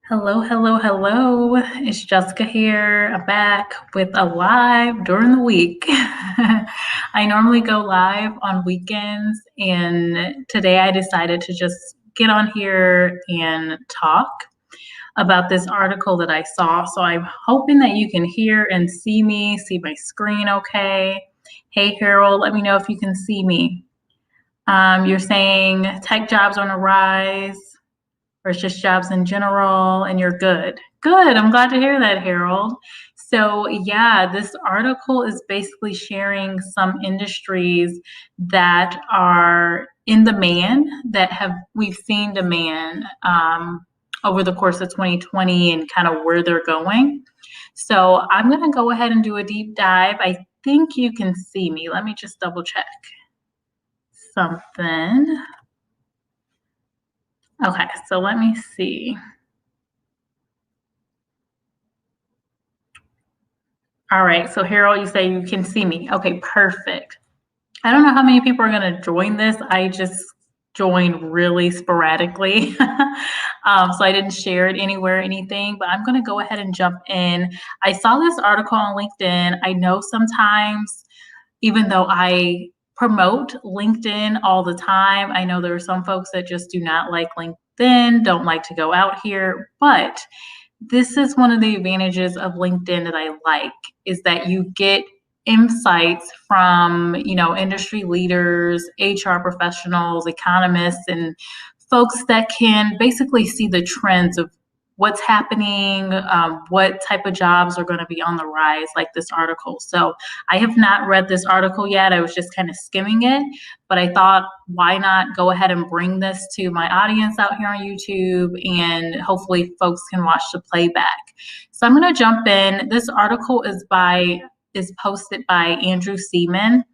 Hello, hello, hello. It's Jessica here. I'm back with a live during the week. I normally go live on weekends, and today I decided to just get on here and talk about this article that I saw. So I'm hoping that you can hear and see me, see my screen okay. Hey, Harold, let me know if you can see me. You're saying tech jobs on the rise or it's just jobs in general and you're good. Good. I'm glad to hear that, Harold. So, yeah, this article is basically sharing some industries that are in demand that have we've seen demand over the course of 2020 and kind of where they're going. So, I'm going to go ahead and do a deep dive. I think you can see me. Let me just double check something. Okay, so let me see. All right, so Harold, you say you can see me. Okay, perfect. I don't know how many people are going to join this. I just joined really sporadically. So I didn't share it anywhere or anything, but I'm going to go ahead and jump in. I saw this article on LinkedIn. I know sometimes, even though I promote LinkedIn all the time, I know there are some folks that just do not like LinkedIn, don't like to go out here, but this is one of the advantages of LinkedIn that I like is that you get insights from, industry leaders, HR professionals, economists, and folks that can basically see the trends of what's happening, what type of jobs are going to be on the rise, like this article. So I have not read this article yet. I was just kind of skimming it, but I thought, why not go ahead and bring this to my audience out here on YouTube, and hopefully folks can watch the playback. So I'm going to jump in. This article is posted by Andrew Seaman.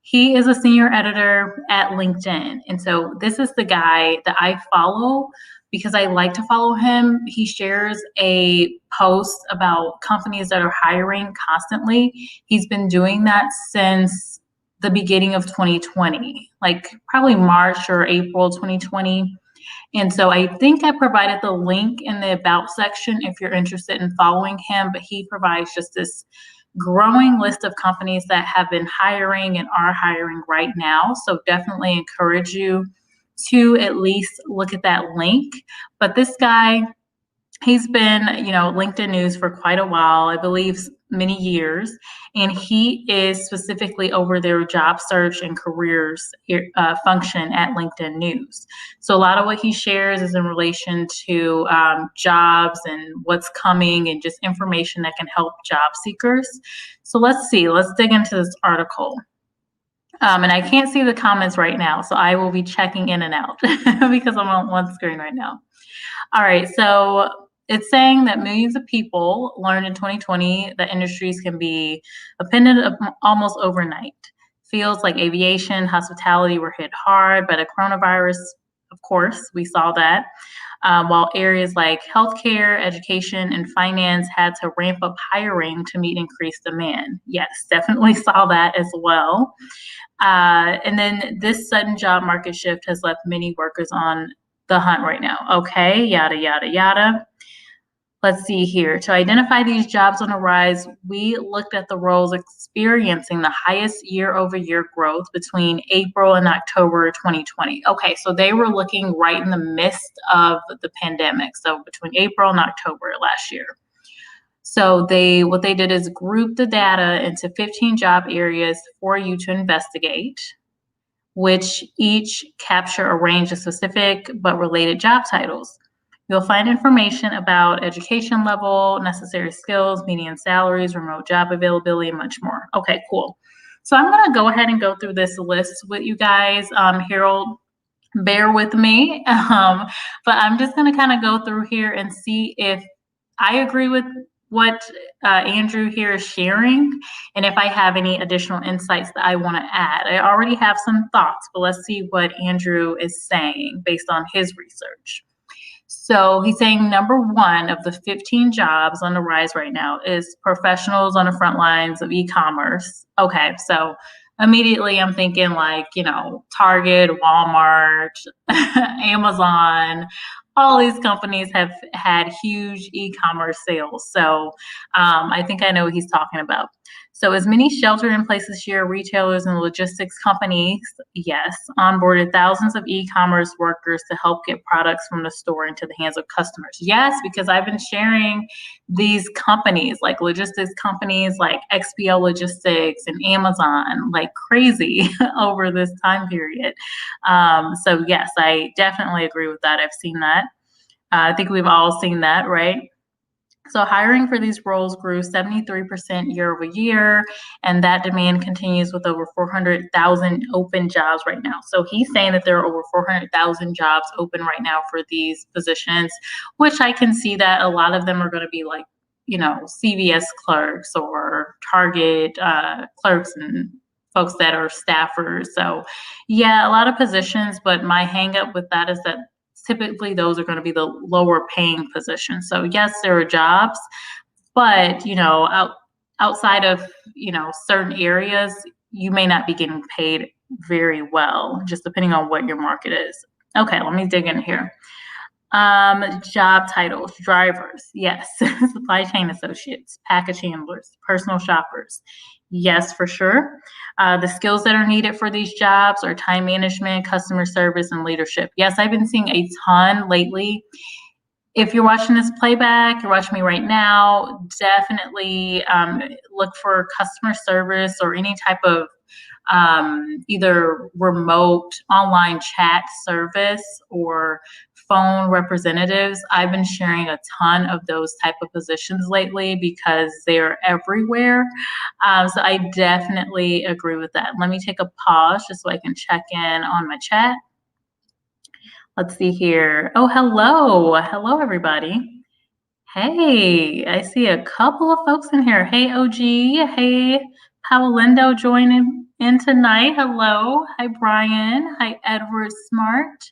He is a senior editor at LinkedIn. And so this is the guy that I follow because I like to follow him. He shares a post about companies that are hiring constantly. He's been doing that since the beginning of 2020, like probably March or April 2020. And so I think I provided the link in the about section if you're interested in following him, but he provides just this growing list of companies that have been hiring and are hiring right now. So definitely encourage you to at least look at that link. But this guy, he's been, LinkedIn News for quite a while, I believe many years, and he is specifically over their job search and careers function at LinkedIn News. So a lot of what he shares is in relation to jobs and what's coming and just information that can help job seekers. So let's dig into this article. And I can't see the comments right now, so I will be checking in and out because I'm on one screen right now. All right, so it's saying that millions of people learned in 2020 that industries can be upended almost overnight. Fields like aviation, hospitality were hit hard by the coronavirus. Of course, we saw that. While areas like healthcare, education, and finance had to ramp up hiring to meet increased demand. Yes, definitely saw that as well. And then this sudden job market shift has left many workers on the hunt right now. Okay, yada, yada, yada. Let's see here. To identify these jobs on the rise, we looked at the roles experiencing the highest year-over-year growth between April and October 2020. Okay, so they were looking right in the midst of the pandemic. So between April and October last year. So what they did is group the data into 15 job areas for you to investigate, which each capture a range of specific but related job titles. You'll find information about education level, necessary skills, median salaries, remote job availability, and much more. Okay, cool. So I'm going to go ahead and go through this list with you guys. Harold, bear with me, but I'm just going to kind of go through here and see if I agree with what Andrew here is sharing, and if I have any additional insights that I want to add. I already have some thoughts, but let's see what Andrew is saying based on his research. So he's saying number one of the 15 jobs on the rise right now is professionals on the front lines of e-commerce. Okay, so immediately I'm thinking like, Target, Walmart, Amazon, all these companies have had huge e-commerce sales. So I think I know what he's talking about. So as many shelter-in-place this year, retailers and logistics companies, yes, onboarded thousands of e-commerce workers to help get products from the store into the hands of customers. Yes, because I've been sharing these companies, like logistics companies like XPO Logistics and Amazon, like crazy over this time period. So yes, I definitely agree with that. I've seen that. I think we've all seen that, right? So hiring for these roles grew 73% year over year, and that demand continues with over 400,000 open jobs right now. So he's saying that there are over 400,000 jobs open right now for these positions, which I can see that a lot of them are going to be like, CVS clerks or Target clerks and folks that are staffers. So yeah, a lot of positions, but my hang up with that is that typically those are going to be the lower paying positions. So yes, there are jobs, but outside of certain areas, you may not be getting paid very well, just depending on what your market is. Okay, let me dig in here. Job titles, drivers, yes. Supply chain associates, package handlers, personal shoppers, yes, for sure. The skills that are needed for these jobs are time management, customer service, and leadership. Yes, I've been seeing a ton lately. If you're watching this playback, you're watching me right now, definitely look for customer service or any type of either remote online chat service or phone representatives. I've been sharing a ton of those type of positions lately because they're everywhere. So I definitely agree with that. Let me take a pause just so I can check in on my chat. Let's see here. Oh, hello. Hello, everybody. Hey, I see a couple of folks in here. Hey, OG. Hey, Paolindo joining in tonight. Hello. Hi, Brian. Hi, Edward Smart.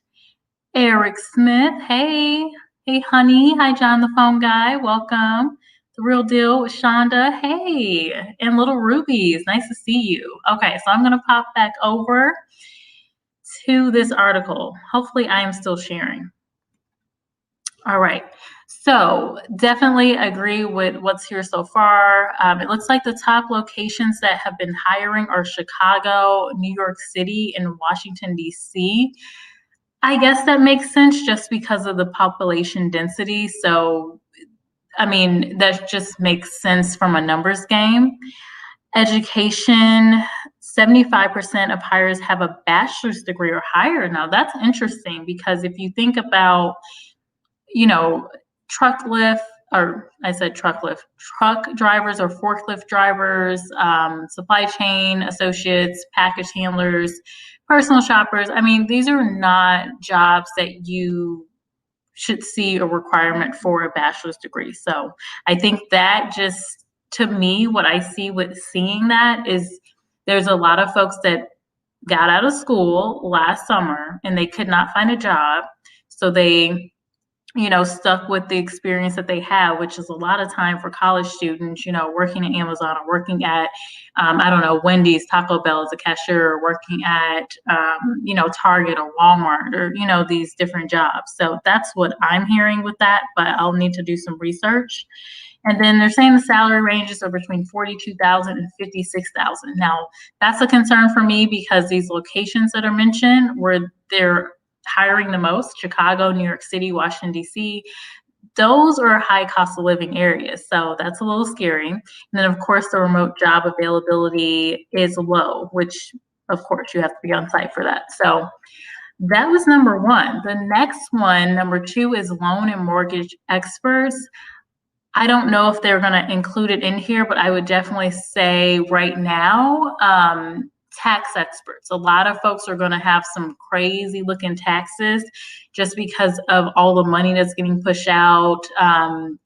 Eric Smith. Hey. Hey, honey. Hi, John the Phone Guy. Welcome. The Real Deal with Shonda. Hey. And Little Rubies. Nice to see you. Okay, so I'm going to pop back over to this article. Hopefully, I am still sharing. All right. So definitely agree with what's here so far. It looks like the top locations that have been hiring are Chicago, New York City, and Washington, D.C. I guess that makes sense just because of the population density. So, I mean, that just makes sense from a numbers game. Education, 75% of hires have a bachelor's degree or higher. Now, that's interesting because if you think about truck lift, or I said truck lift, truck drivers or forklift drivers, supply chain associates, package handlers, personal shoppers. I mean, these are not jobs that you should see a requirement for a bachelor's degree. So I think that just, to me, what I see with seeing that is there's a lot of folks that got out of school last summer and they could not find a job. So they stuck with the experience that they have, which is a lot of time for college students, working at Amazon or working at, I don't know, Wendy's, Taco Bell as a cashier, or working at, Target or Walmart or, these different jobs. So that's what I'm hearing with that, but I'll need to do some research. And then they're saying the salary ranges are between 42,000 and 56,000. Now, that's a concern for me because these locations that are mentioned where they're hiring the most, Chicago, New York City, Washington, D.C., those are high cost of living areas. So that's a little scary. And then, of course, the remote job availability is low, which, of course, you have to be on site for that. So that was number one. The next one, number two, is loan and mortgage experts. I don't know if they're going to include it in here, but I would definitely say right now, tax experts. A lot of folks are going to have some crazy looking taxes just because of all the money that's getting pushed out,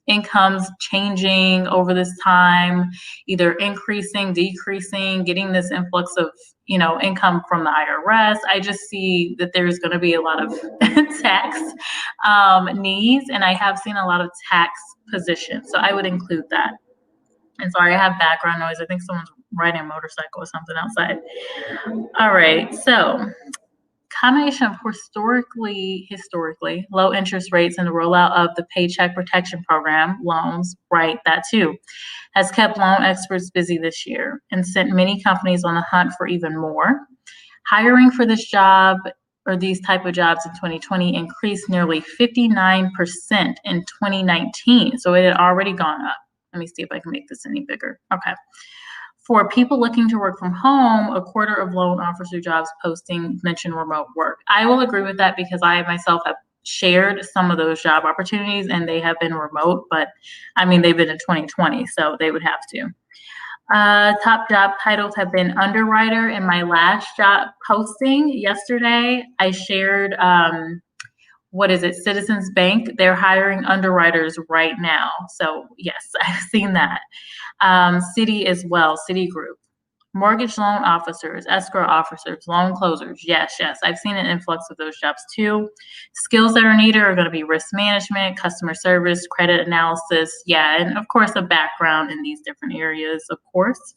incomes changing over this time, either increasing, decreasing, getting this influx of income from the IRS. I just see that there's going to be a lot of tax needs, and I have seen a lot of tax positions, so I would include that. And sorry, I have background noise. I think someone's riding a motorcycle or something outside. All right, so combination of historically low interest rates and the rollout of the Paycheck Protection Program loans, right, that too, has kept loan experts busy this year and sent many companies on the hunt for even more. Hiring for this job or these type of jobs in 2020 increased nearly 59% in 2019. So it had already gone up. Let me see if I can make this any bigger. Okay. For people looking to work from home, a quarter of loan officer jobs posting mention remote work. I will agree with that because I myself have shared some of those job opportunities and they have been remote, but I mean, they've been in 2020, so they would have to. Top job titles have been underwriter. In my last job posting yesterday, I shared, Citizens Bank. They're hiring underwriters right now. So yes, I've seen that. Citi as well, Citigroup. Mortgage loan officers, escrow officers, loan closers. Yes, I've seen an influx of those jobs too. Skills that are needed are going to be risk management, customer service, credit analysis. Yeah, and of course, a background in these different areas, of course.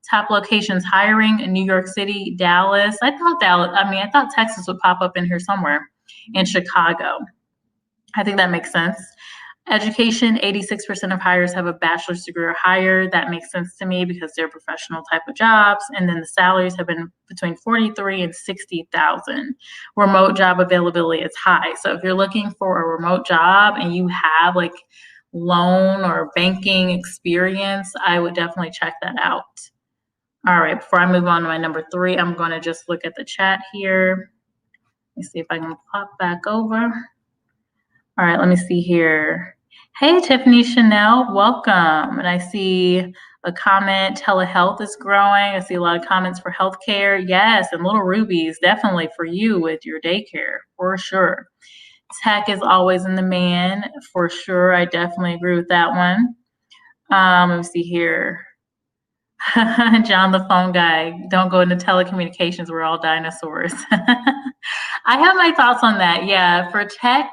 Top locations hiring in New York City, Dallas. I thought Texas would pop up in here somewhere, and Chicago. I think that makes sense. Education, 86% of hires have a bachelor's degree or higher. That makes sense to me because they're professional type of jobs. And then the salaries have been between 43 and 60,000. Remote job availability is high. So if you're looking for a remote job and you have like loan or banking experience, I would definitely check that out. All right, before I move on to my number 3, I'm going to just look at the chat here. Let me see if I can pop back over. All right, let me see here. Hey, Tiffany Chanel, welcome. And I see a comment, telehealth is growing. I see a lot of comments for healthcare. Yes, and little rubies, definitely for you with your daycare, for sure. Tech is always in demand, for sure. I definitely agree with that one. Let me see here. John, the phone guy, don't go into telecommunications. We're all dinosaurs. I have my thoughts on that. Yeah, for tech,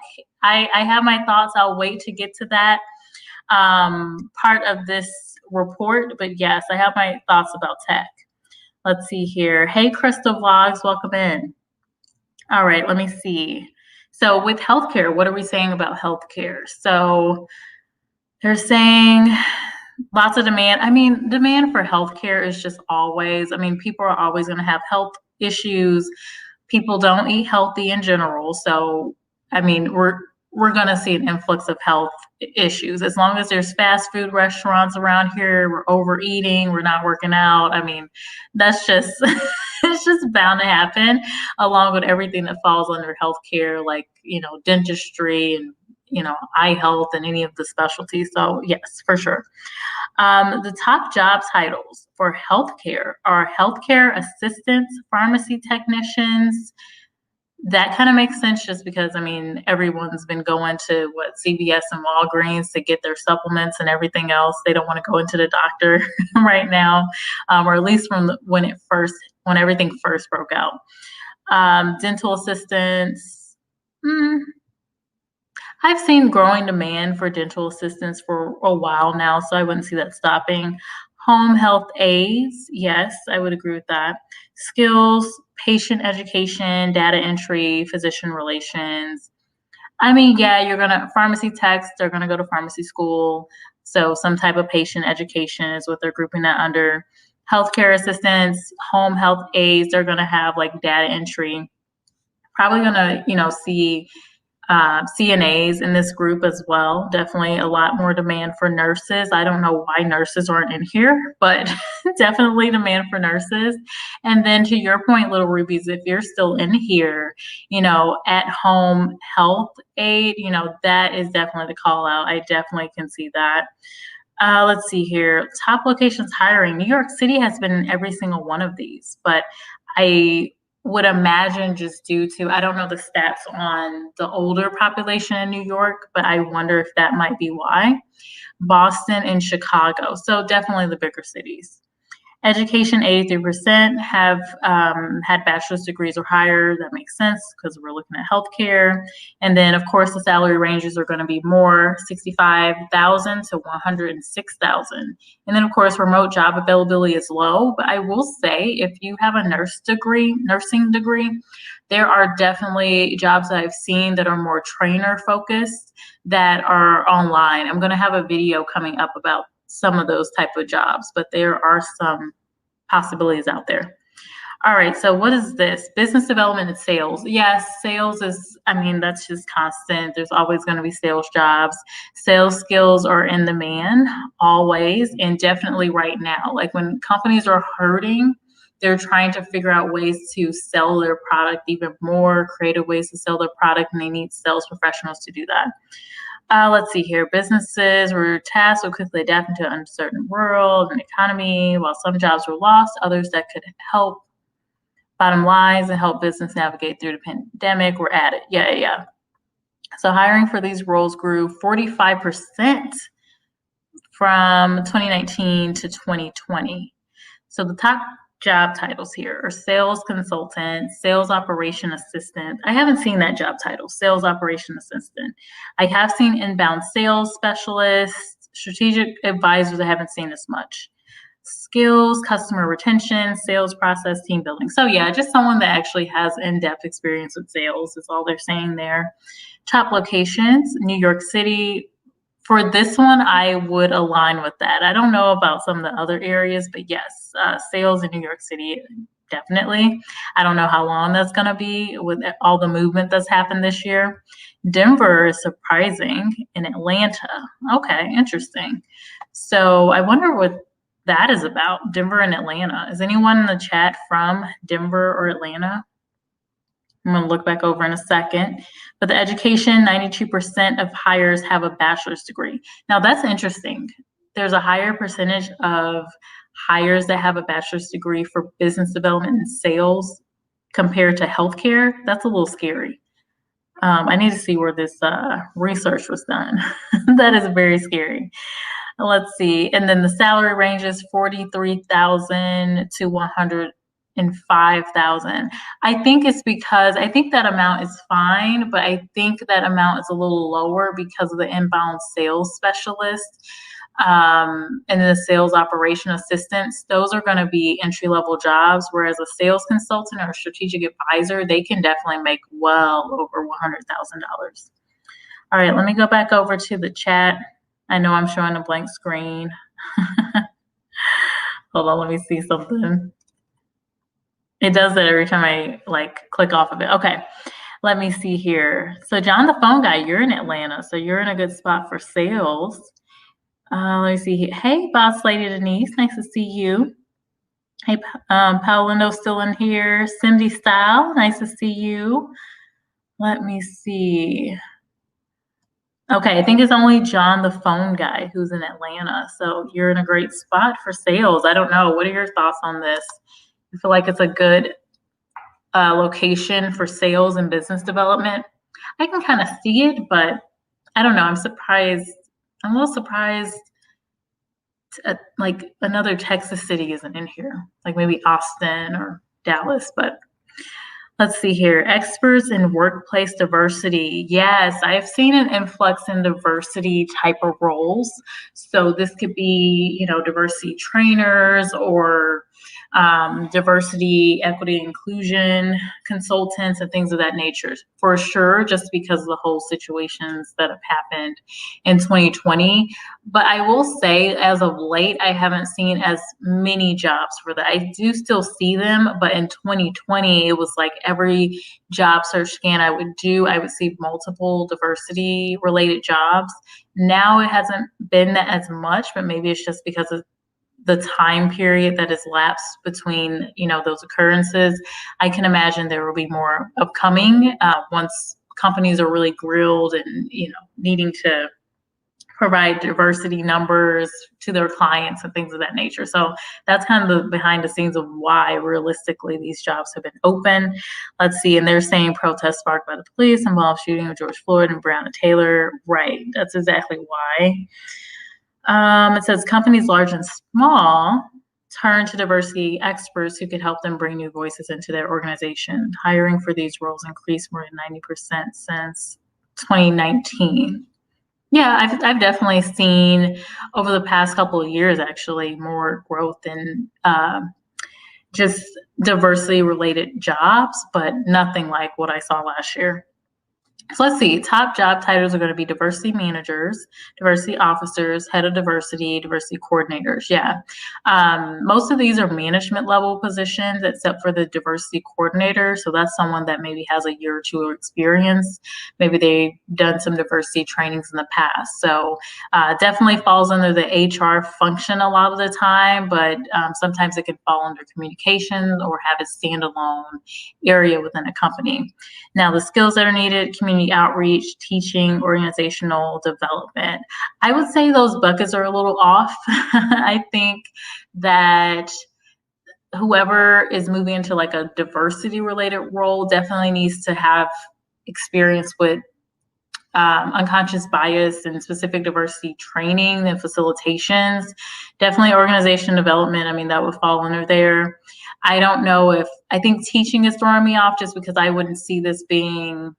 I have my thoughts. I'll wait to get to that part of this report. But yes, I have my thoughts about tech. Let's see here. Hey, Crystal Vlogs, welcome in. All right, let me see. So with healthcare, what are we saying about healthcare? So they're saying lots of demand. I mean, demand for healthcare is just always, people are always going to have health issues. People don't eat healthy in general. So, we're going to see an influx of health issues. As long as there's fast food restaurants around here, we're overeating, we're not working out. That's just, it's just bound to happen, along with everything that falls under healthcare, like, dentistry and, eye health and any of the specialties. So yes, for sure. The top job titles for healthcare are healthcare assistants, pharmacy technicians. That kind of makes sense just because, everyone's been going to CVS and Walgreens to get their supplements and everything else. They don't want to go into the doctor right now, or at least when everything first broke out. Dental assistants. I've seen growing demand for dental assistants for a while now, so I wouldn't see that stopping. Home health aides, yes, I would agree with that. Skills, patient education, data entry, physician relations. Pharmacy techs, they're gonna go to pharmacy school. So some type of patient education is what they're grouping that under. Healthcare assistants, home health aides, they're gonna have like data entry. Probably gonna, see CNAs in this group as well. Definitely a lot more demand for nurses. I don't know why nurses aren't in here, but definitely demand for nurses. And then to your point, little rubies, if you're still in here, at home health aid, that is definitely the call out. I definitely can see that. Let's see here. Top locations hiring. New York City has been in every single one of these, but I would imagine just due to, I don't know the stats on the older population in New York, but I wonder if that might be why. Boston and Chicago. So definitely the bigger cities. Education, 83% have had bachelor's degrees or higher. That makes sense because we're looking at healthcare. And then, of course, the salary ranges are going to be more, 65,000 to 106,000. And then, of course, remote job availability is low. But I will say, if you have a nursing degree, there are definitely jobs that I've seen that are more trainer focused that are online. I'm going to have a video coming up about some of those type of jobs, but there are some possibilities out there. All right, so what is this? Business development and sales. Yes, sales is, I mean, that's just constant. There's always going to be sales jobs. Sales skills are in demand always, and definitely right now. Like when companies are hurting, they're trying to figure out ways to sell their product even more, creative ways to sell their product, and they need sales professionals to do that. Let's see here. Businesses were tasked with quickly adapting to an uncertain world and economy. While some jobs were lost, others that could help bottom lines and help business navigate through the pandemic were added. Yeah. So hiring for these roles grew 45% from 2019 to 2020. So the top job titles here are sales consultant, sales operation assistant. I haven't seen that job title, sales operation assistant. I have seen inbound sales specialist, strategic advisors. I haven't seen as much. Skills, customer retention, sales process, team building. So yeah, just someone that actually has in-depth experience with sales is all they're saying there. Top locations, New York City. For this one, I would align with that. I don't know about some of the other areas, but yes, sales in New York City, definitely. I don't know how long that's going to be with all the movement that's happened this year. Denver is surprising, and Atlanta. Okay, interesting. So I wonder what that is about, Denver and Atlanta. Is anyone in the chat from Denver or Atlanta? I'm going to look back over in a second. But the education, 92% of hires have a bachelor's degree. Now that's interesting. There's a higher percentage of hires that have a bachelor's degree for business development and sales compared to healthcare. That's a little scary. I need to see where this research was done. That is very scary. Let's see. And then the salary range is 43,000 to 105,000. I think it's because I think that amount is fine, but I think that amount is a little lower because of the inbound sales specialist and then the sales operation assistants. Those are going to be entry-level jobs, whereas a sales consultant or a strategic advisor, they can definitely make well over $100,000. All right, let me go back over to the chat. I know I'm showing a blank screen. Hold on, let me see something. It does that every time I click off of it. Okay, let me see here. So John, the phone guy, you're in Atlanta, so you're in a good spot for sales. Let me see here. Hey, Boss Lady Denise, nice to see you. Hey, Paulindo's still in here. Cindy Style, nice to see you. Let me see. Okay, I think it's only John, the phone guy, who's in Atlanta. So you're in a great spot for sales. I don't know. What are your thoughts on this? I feel like it's a good location for sales and business development. I can kind of see it, but I don't know. I'm surprised. I'm a little surprised like another Texas city isn't in here, like maybe Austin or Dallas, but let's see here. Experts in workplace diversity. Yes, I've seen an influx in diversity type of roles. So this could be, diversity trainers or diversity, equity, inclusion consultants and things of that nature, for sure, just because of the whole situations that have happened in 2020. But I will say, as of late, I haven't seen as many jobs for that. I do still see them, but in 2020, it was like every job search scan I would do, I would see multiple diversity related jobs. Now it hasn't been that as much, but maybe it's just because of the time period that has lapsed between, those occurrences. I can imagine there will be more upcoming once companies are really grilled and, needing to provide diversity numbers to their clients and things of that nature. So that's kind of the behind the scenes of why realistically these jobs have been open. Let's see. And they're saying protests sparked by the police involved shooting of George Floyd and Breonna Taylor. Right. That's exactly why. It says companies large and small turn to diversity experts who could help them bring new voices into their organization. Hiring for these roles increased more than 90% since 2019. Yeah, I've definitely seen over the past couple of years, actually, more growth in just diversity related jobs, but nothing like what I saw last year. So let's see, top job titles are going to be diversity managers, diversity officers, head of diversity, diversity coordinators. Yeah. Most of these are management level positions, except for the diversity coordinator. So that's someone that maybe has a year or two of experience. Maybe they've done some diversity trainings in the past. So definitely falls under the HR function a lot of the time, but sometimes it can fall under communications or have a standalone area within a company. Now, the skills that are needed: community outreach, teaching, organizational development. I would say those buckets are a little off. I think that whoever is moving into like a diversity related role definitely needs to have experience with unconscious bias and specific diversity training and facilitations. Definitely organization development. I mean, that would fall under there. I don't know if, I think teaching is throwing me off just because I wouldn't see this being,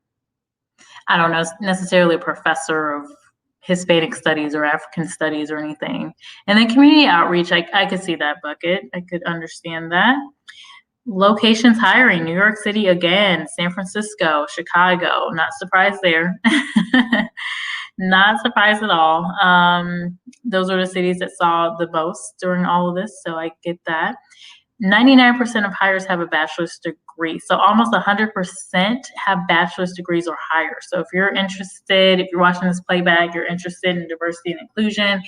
I don't know, necessarily a professor of Hispanic studies or African studies or anything. And then community outreach, I could see that bucket. I could understand that. Locations hiring: New York City again, San Francisco, Chicago. Not surprised there. Not surprised at all. Those are the cities that saw the most during all of this, so I get that. 99% of hires have a bachelor's degree. So almost 100% have bachelor's degrees or higher. So if you're interested, if you're watching this playback, you're interested in diversity and inclusion,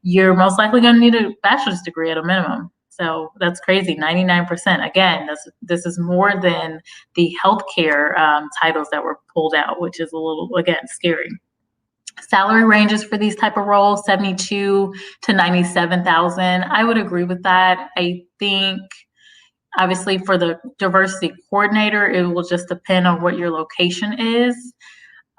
you're most likely going to need a bachelor's degree at a minimum. So that's crazy, 99%. Again, this is more than the healthcare titles that were pulled out, which is a little, again, scary. Salary ranges for these type of roles, 72 to 97,000. I would agree with that. I think obviously for the diversity coordinator, it will just depend on what your location is.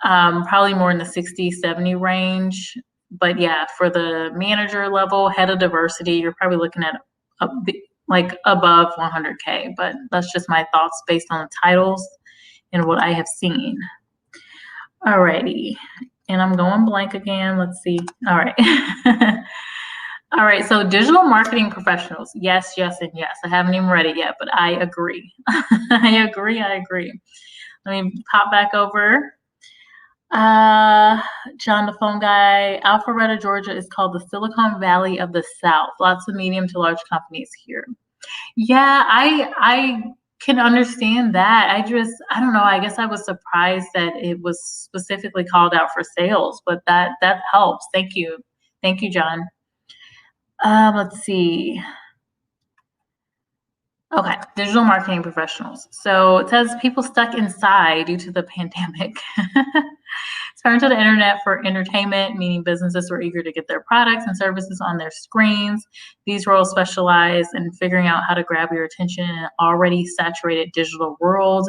Probably more in the 60, 70 range. But yeah, for the manager level, head of diversity, you're probably looking at like above 100K. But that's just my thoughts based on the titles and what I have seen. Alrighty. And I'm going blank again. Let's see. All right. All right. So digital marketing professionals. Yes, yes, and yes. I haven't even read it yet, but I agree. I agree. Let me pop back over. John, the phone guy. Alpharetta, Georgia is called the Silicon Valley of the South. Lots of medium to large companies here. Yeah, I can understand that. I don't know. I guess I was surprised that it was specifically called out for sales, but that helps. Thank you, John. Let's see. Okay, digital marketing professionals. So it says people stuck inside due to the pandemic turn to the internet for entertainment, meaning businesses were eager to get their products and services on their screens. These roles specialize in figuring out how to grab your attention in an already saturated digital world.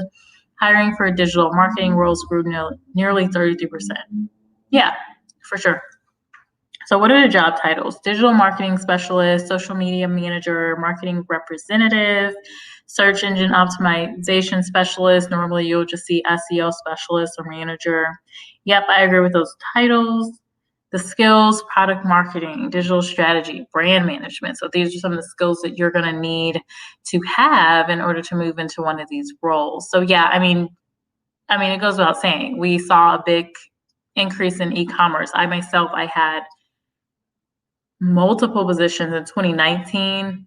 Hiring for digital marketing roles grew nearly 33%. Yeah, for sure. So what are the job titles? Digital marketing specialist, social media manager, marketing representative, search engine optimization specialist. Normally you'll just see SEO specialist or manager. Yep, I agree with those titles. The skills: product marketing, digital strategy, brand management. So these are some of the skills that you're going to need to have in order to move into one of these roles. So yeah, I mean, it goes without saying, we saw a big increase in e-commerce. I myself, I had multiple positions in 2019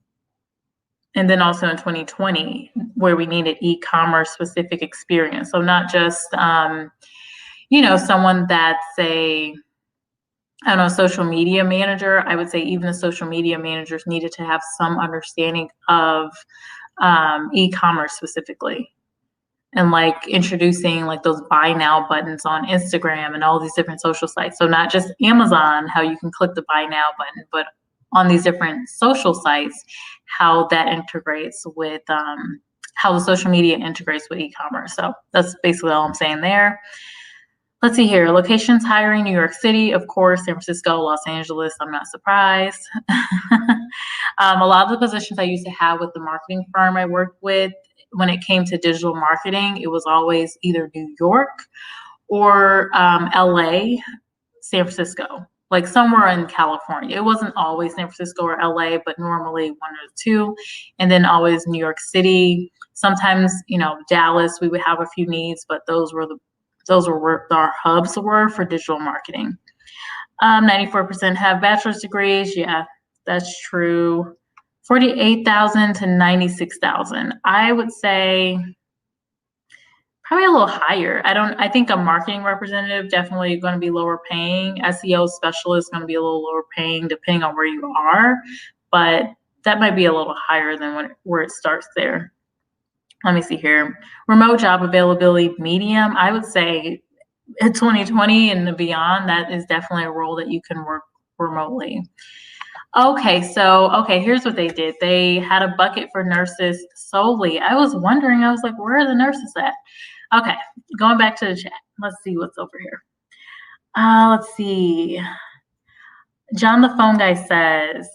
and then also in 2020 where we needed e-commerce specific experience. So not just, someone that's social media manager. I would say even the social media managers needed to have some understanding of e-commerce specifically. And like introducing like those buy now buttons on Instagram and all these different social sites. So not just Amazon, how you can click the buy now button, but on these different social sites, how that integrates with how the social media integrates with e-commerce. So that's basically all I'm saying there. Let's see here. Locations hiring: New York City, of course, San Francisco, Los Angeles. I'm not surprised. A lot of the positions I used to have with the marketing firm I worked with, when it came to digital marketing, it was always either New York or LA, San Francisco, like somewhere in California. It wasn't always San Francisco or LA, but normally one or two, and then always New York City. Sometimes, Dallas, we would have a few needs, but those were where our hubs were for digital marketing. 94% have bachelor's degrees. Yeah, that's true. 48,000 to 96,000. I would say probably a little higher. I think a marketing representative definitely going to be lower paying. SEO specialist going to be a little lower paying depending on where you are, but that might be a little higher than where it starts there. Let me see here. Remote job availability, medium. I would say in 2020 and beyond, that is definitely a role that you can work remotely. Okay, here's what they did. They had a bucket for nurses solely. I was wondering, I was like, where are the nurses at? Okay, going back to the chat. Let's see what's over here. Let's see. John the phone guy says,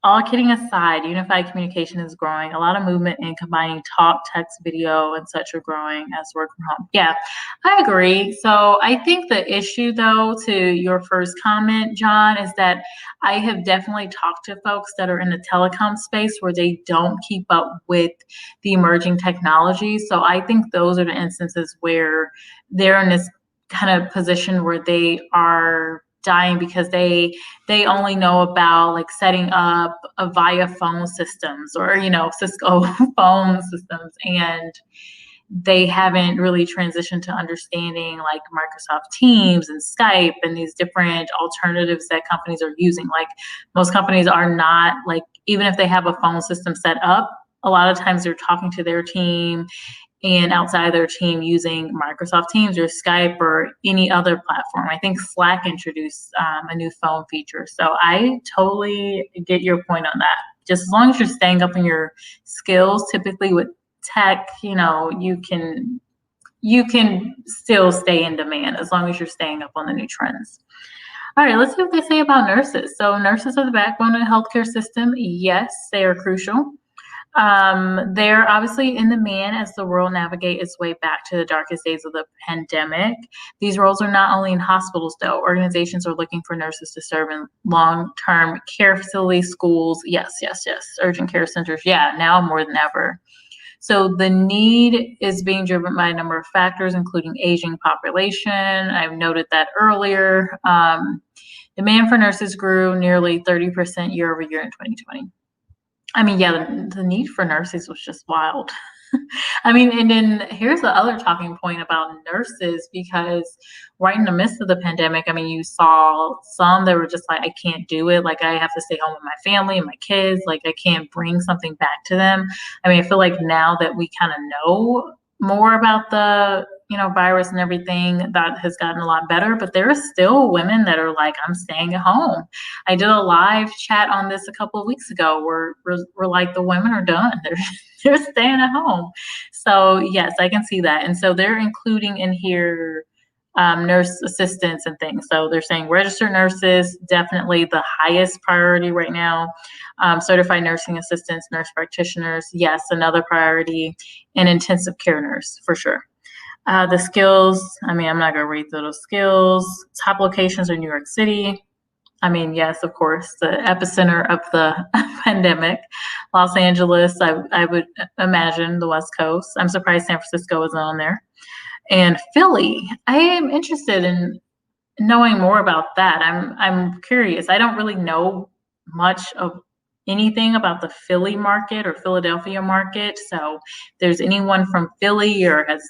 all kidding aside, unified communication is growing. A lot of movement in combining talk, text, video, and such are growing as work from home. Yeah, I agree. So I think the issue, though, to your first comment, John, is that I have definitely talked to folks that are in the telecom space where they don't keep up with the emerging technology. So I think those are the instances where they're in this kind of position where they are dying because they only know about like setting up via phone systems or Cisco phone systems, and they haven't really transitioned to understanding like Microsoft Teams and Skype and these different alternatives that companies are using. Like most companies are not, like, even if they have a phone system set up, a lot of times they're talking to their team and outside of their team using Microsoft Teams or Skype or any other platform. I think Slack introduced a new phone feature. So I totally get your point on that. Just as long as you're staying up in your skills, typically with tech, you can still stay in demand as long as you're staying up on the new trends. All right, let's see what they say about nurses. So nurses are the backbone of the healthcare system. Yes, they are crucial. They're obviously in demand as the world navigates its way back to the darkest days of the pandemic. These roles are not only in hospitals, though. Organizations are looking for nurses to serve in long-term care facilities, schools. Yes. Urgent care centers. Yeah, now more than ever. So the need is being driven by a number of factors, including aging population. I've noted that earlier. Demand for nurses grew nearly 30% year over year in 2020. I mean, yeah, the need for nurses was just wild. I mean, and then here's the other talking point about nurses, because right in the midst of the pandemic, I mean, you saw some that were just like, I can't do it. Like, I have to stay home with my family and my kids. Like, I can't bring something back to them. I mean, I feel like now that we kind of know more about the virus and everything, that has gotten a lot better, but there are still women that are like, I'm staying at home. I did a live chat on this a couple of weeks ago where we're like, the women are done. They're staying at home. So yes, I can see that. And so they're including in here nurse assistants and things. So they're saying registered nurses, definitely the highest priority right now. Certified nursing assistants, nurse practitioners, yes, another priority, and intensive care nurse for sure. The skills, I mean, I'm not going to read through those skills. Top locations are New York City. I mean, yes, of course, the epicenter of the pandemic. Los Angeles, I would imagine the West Coast. I'm surprised San Francisco isn't on there. And Philly, I am interested in knowing more about that. I'm curious. I don't really know much of anything about the Philly market or Philadelphia market. So if there's anyone from Philly or has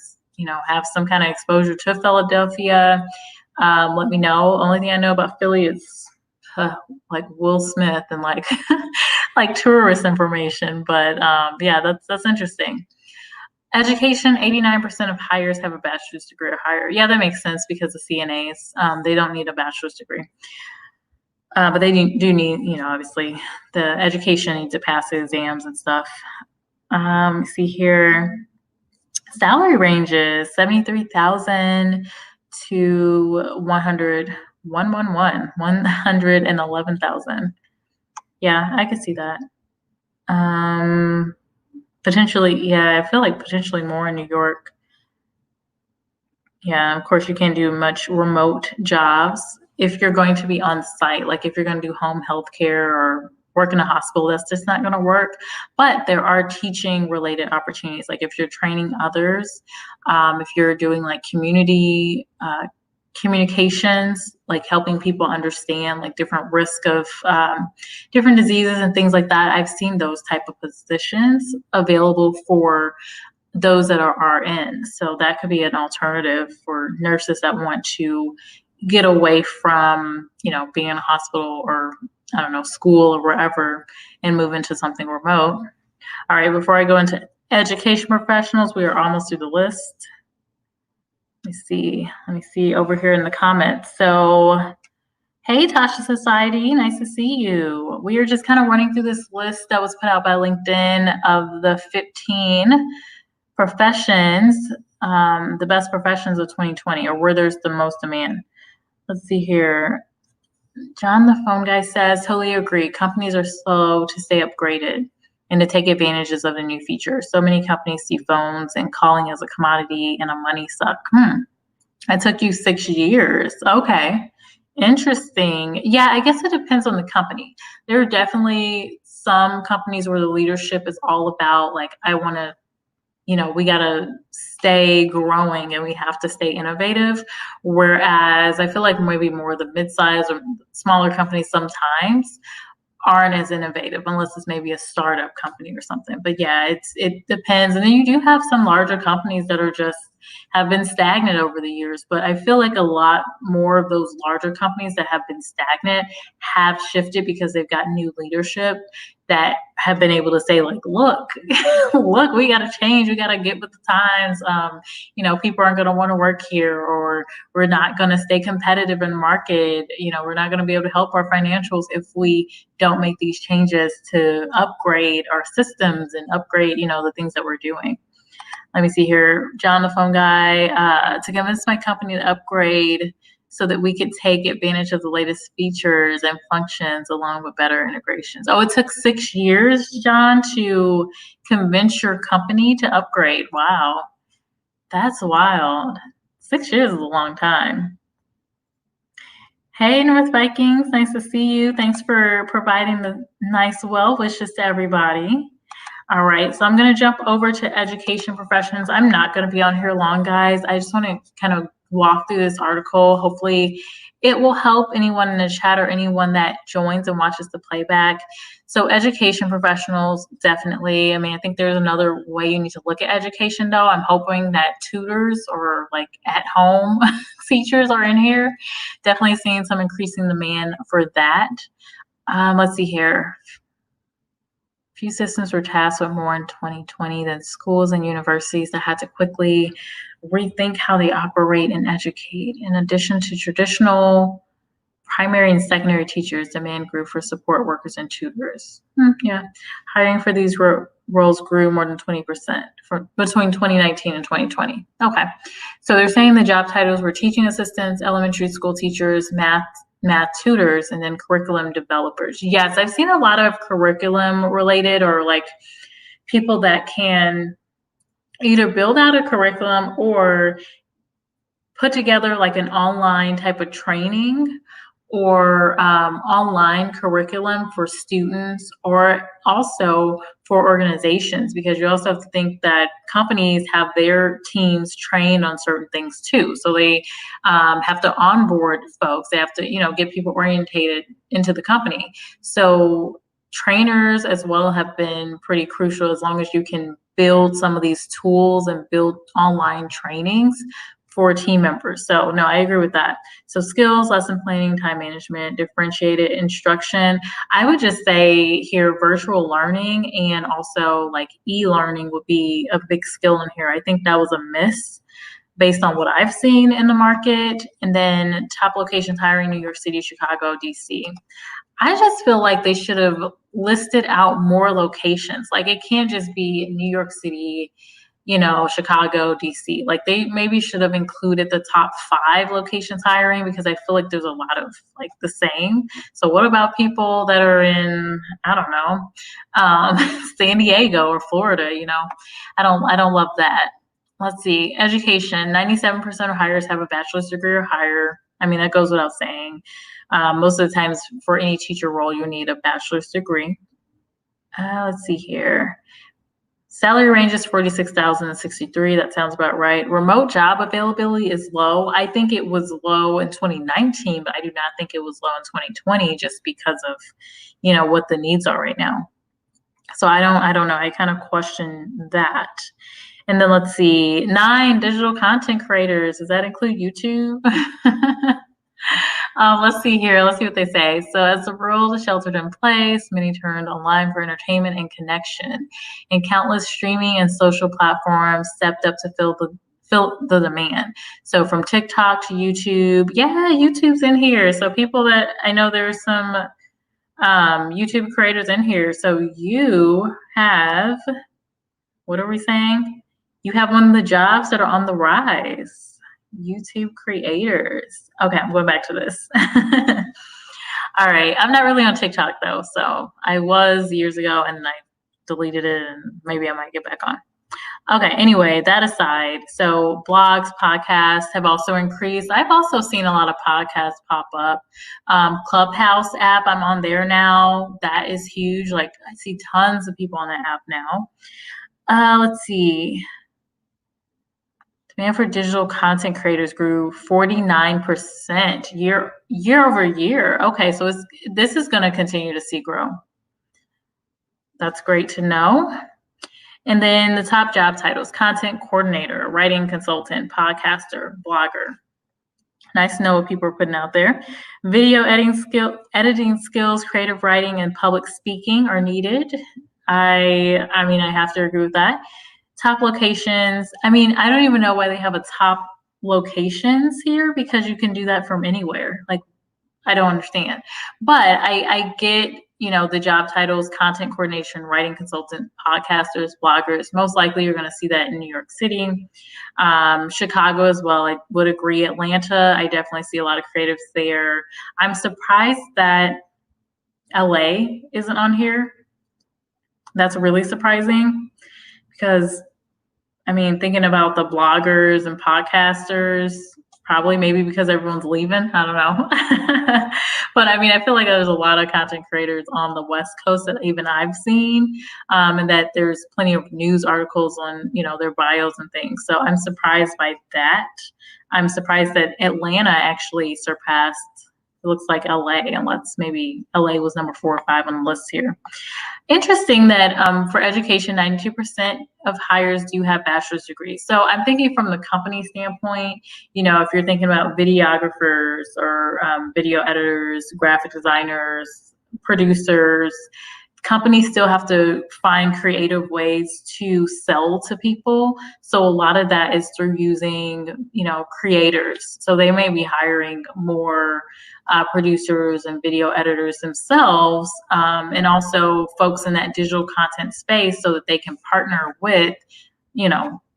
have some kind of exposure to Philadelphia, let me know. Only thing I know about Philly is like Will Smith and like like tourist information. But yeah, that's interesting. Education, 89% of hires have a bachelor's degree or higher. Yeah, that makes sense because of CNAs. They don't need a bachelor's degree. But they do need, obviously, the education needs to pass the exams and stuff. See here. Salary ranges, $73,000 to 111,000. Yeah, I could see that. Potentially, yeah, I feel like potentially more in New York. Yeah, of course, you can't do much remote jobs if you're going to be on site. Like if you're going to do home health care or work in a hospital, that's just not going to work. But there are teaching related opportunities. Like if you're training others, if you're doing like community communications, like helping people understand like different risk of different diseases and things like that. I've seen those type of positions available for those that are RN. So that could be an alternative for nurses that want to get away from, being in a hospital or I don't know, school or wherever and move into something remote. All right, before I go into education professionals, we are almost through the list. Let me see over here in the comments. So, hey, Tasha Society, nice to see you. We are just kind of running through this list that was put out by LinkedIn of the 15 professions, the best professions of 2020, or where there's the most demand. Let's see here. John, the phone guy, says, totally agree. Companies are slow to stay upgraded and to take advantages of the new features. So many companies see phones and calling as a commodity and a money suck. It took you 6 years. Okay. Interesting. Yeah, I guess it depends on the company. There are definitely some companies where the leadership is all about like, I want to, we got to stay growing and we have to stay innovative. Whereas I feel like maybe more of the mid-size or smaller companies sometimes aren't as innovative unless it's maybe a startup company or something. But yeah, it depends. And then you do have some larger companies that are just have been stagnant over the years. But I feel like a lot more of those larger companies that have been stagnant have shifted because they've got new leadership that have been able to say like, look, look, we got to change. We got to get with the times. People aren't going to want to work here, or we're not going to stay competitive in the market. We're not going to be able to help our financials if we don't make these changes to upgrade our systems and upgrade, the things that we're doing. Let me see here. John, the phone guy, to convince my company to upgrade so that we could take advantage of the latest features and functions along with better integrations. Oh, it took 6 years, John, to convince your company to upgrade. Wow, that's wild. 6 years is a long time. Hey, North Vikings, nice to see you. Thanks for providing the nice well wishes to everybody. All right, so I'm going to jump over to education professions. I'm not going to be on here long, guys. I just want to kind of walk through this article. Hopefully it will help anyone in the chat or anyone that joins and watches the playback. So education professionals, definitely. I think there's another way you need to look at education, though. I'm hoping that tutors or like at-home features are in here. Definitely seeing some increasing demand for that. Let's see here. Few systems were tasked with more in 2020 than schools and universities that had to quickly rethink how they operate and educate. In addition to traditional primary and secondary teachers, demand grew for support workers and tutors. Yeah, hiring for these roles grew more than 20% between 2019 and 2020. Okay, so they're saying the job titles were teaching assistants, elementary school teachers, math tutors, and then curriculum developers. Yes, I've seen a lot of curriculum related or like people that can either build out a curriculum or put together like an online type of training or online curriculum for students or also for organizations, because you also have to think that companies have their teams trained on certain things too. So they have to onboard folks. They have to, get people orientated into the company. So trainers as well have been pretty crucial, as long as you can build some of these tools and build online trainings for team members. So no, I agree with that. So skills, lesson planning, time management, differentiated instruction. I would just say here, virtual learning and also like e-learning would be a big skill in here. I think that was a miss based on what I've seen in the market. And then top locations hiring: New York City, Chicago, DC. I just feel like they should have listed out more locations. Like it can't just be New York City, Chicago, DC. Like they maybe should have included the top 5 locations hiring, because I feel like there's a lot of like the same. So what about people that are in, I don't know, San Diego or Florida? I don't love that. Let's see, education, 97% of hires have a bachelor's degree or higher. I mean, that goes without saying. Most of the times for any teacher role, you need a bachelor's degree. Let's see here. Salary range is 46,000 to 63. That sounds about right. Remote job availability is low. I think it was low in 2019, but I do not think it was low in 2020, just because of, what the needs are right now. So I don't know. I kind of question that. And then let's see, 9 digital content creators. Does that include YouTube? Let's see here. Let's see what they say. So as the world is sheltered in place, many turned online for entertainment and connection, and countless streaming and social platforms stepped up to fill the demand. So from TikTok to YouTube, yeah, YouTube's in here. So people that I know, there's some YouTube creators in here. So you have, what are we saying? You have one of the jobs that are on the rise. YouTube creators. Okay, I'm going back to this. All right, I'm not really on TikTok though, so I was years ago and I deleted it, and maybe I might get back on. Okay, anyway, that aside, so blogs, podcasts have also increased. I've also seen a lot of podcasts pop up. Clubhouse app, I'm on there now. That is huge. Like I see tons of people on that app now. Let's see. Demand for digital content creators grew 49% year over year. Okay, so this is going to continue to see grow. That's great to know. And then the top job titles: content coordinator, writing consultant, podcaster, blogger. Nice to know what people are putting out there. Video editing skills, creative writing, and public speaking are needed. I mean, I have to agree with that. Top locations. I mean, I don't even know why they have a top locations here, because you can do that from anywhere. Like, I don't understand. But I get, the job titles: content coordination, writing consultant, podcasters, bloggers. Most likely you're going to see that in New York City. Chicago as well, I would agree. Atlanta, I definitely see a lot of creatives there. I'm surprised that LA isn't on here. That's really surprising, because I mean, thinking about the bloggers and podcasters, probably maybe because everyone's leaving. I don't know. But I mean, I feel like there's a lot of content creators on the West Coast that even I've seen, and that there's plenty of news articles on, their bios and things. So I'm surprised by that. I'm surprised that Atlanta actually surpassed, it looks like LA, unless maybe LA was number 4 or 5 on the list here. Interesting that for education, 92% of hires do have bachelor's degrees. So I'm thinking from the company standpoint, if you're thinking about videographers or video editors, graphic designers, producers, companies still have to find creative ways to sell to people. So a lot of that is through using, creators. So they may be hiring more producers and video editors themselves, and also folks in that digital content space, so that they can partner with,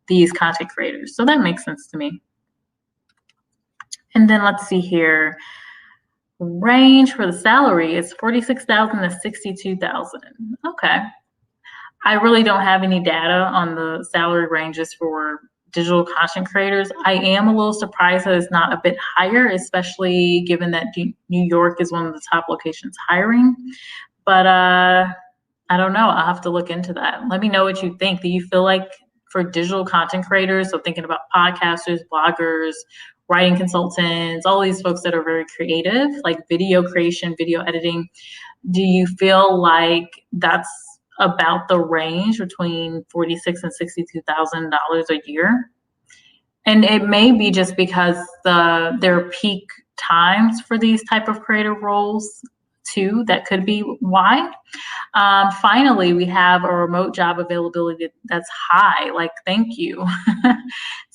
these content creators. So that makes sense to me. And then let's see here. Range for the salary is 46,000 to 62,000. Okay. I really don't have any data on the salary ranges for digital content creators. I am a little surprised that it's not a bit higher, especially given that New York is one of the top locations hiring. But I don't know. I'll have to look into that. Let me know what you think. Do you feel like for digital content creators, so thinking about podcasters, bloggers, writing consultants, all these folks that are very creative, like video creation, video editing, do you feel like that's about the range between $46,000 and $62,000 a year? And it may be just because their peak times for these type of creative roles too. That could be why. Finally, we have a remote job availability that's high. Like, thank you.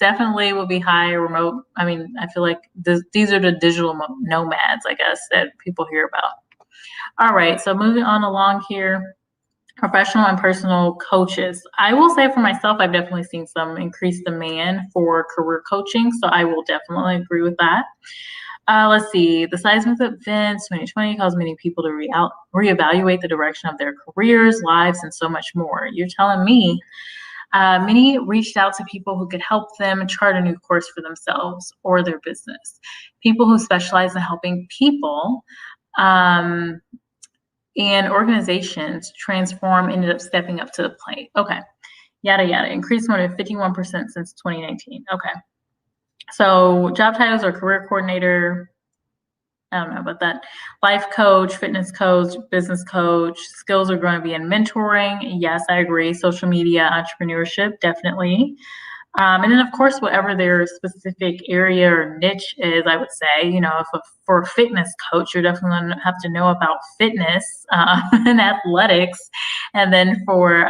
Definitely will be high remote. I mean, I feel like these are the digital nomads, I guess, that people hear about. All right, so moving on along here. Professional and personal coaches. I will say for myself, I've definitely seen some increased demand for career coaching, so I will definitely agree with that. Let's see. The seismic events 2020 caused many people to reevaluate the direction of their careers, lives, and so much more. You're telling me many reached out to people who could help them chart a new course for themselves or their business. People who specialize in helping people and organizations transform ended up stepping up to the plate. Okay. Yada, yada. Increased more than 51% since 2019. Okay. So job titles are career coordinator, I don't know about that. Life coach, fitness coach, business coach. Skills are going to be in mentoring. Yes, I agree. Social media, entrepreneurship, definitely. And then, of course, whatever their specific area or niche is, I would say, for a fitness coach, you're definitely going to have to know about fitness and athletics. And then for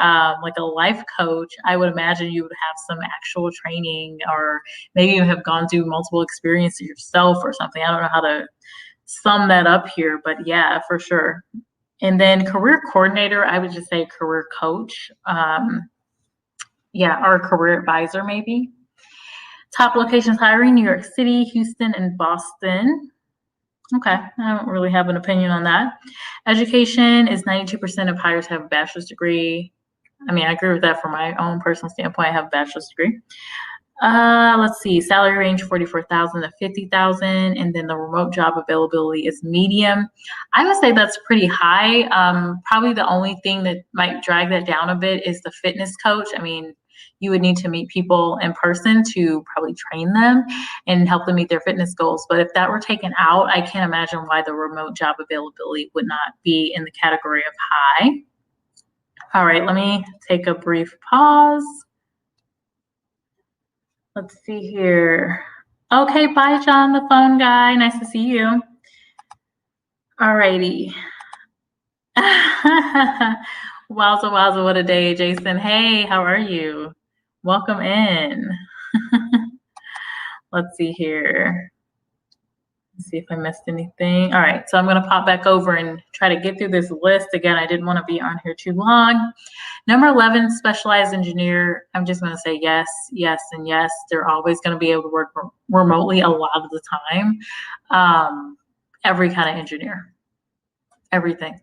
like a life coach, I would imagine you would have some actual training, or maybe you have gone through multiple experiences yourself or something. I don't know how to sum that up here, but yeah, for sure. And then career coordinator, I would just say career coach. Or career advisor maybe. Top locations hiring, New York City, Houston, and Boston. Okay, I don't really have an opinion on that. Education is 92% of hires have a bachelor's degree. I mean, I agree with that from my own personal standpoint. I have a bachelor's degree. Let's see, salary range 44,000 to 50,000, and then the remote job availability is medium. I would say that's pretty high. Probably the only thing that might drag that down a bit is the fitness coach. I mean, you would need to meet people in person to probably train them and help them meet their fitness goals. But if that were taken out, I can't imagine why the remote job availability would not be in the category of high. All right, let me take a brief pause. Let's see here. Okay, bye, John, the phone guy. Nice to see you. All righty. Wowza, what a day, Jason. Hey, how are you? Welcome in. Let's see here. Let's see if I missed anything. All right, so I'm going to pop back over and try to get through this list. Again, I didn't want to be on here too long. Number 11, specialized engineer. I'm just going to say yes, yes, and yes. They're always going to be able to work remotely a lot of the time. Every kind of engineer, everything.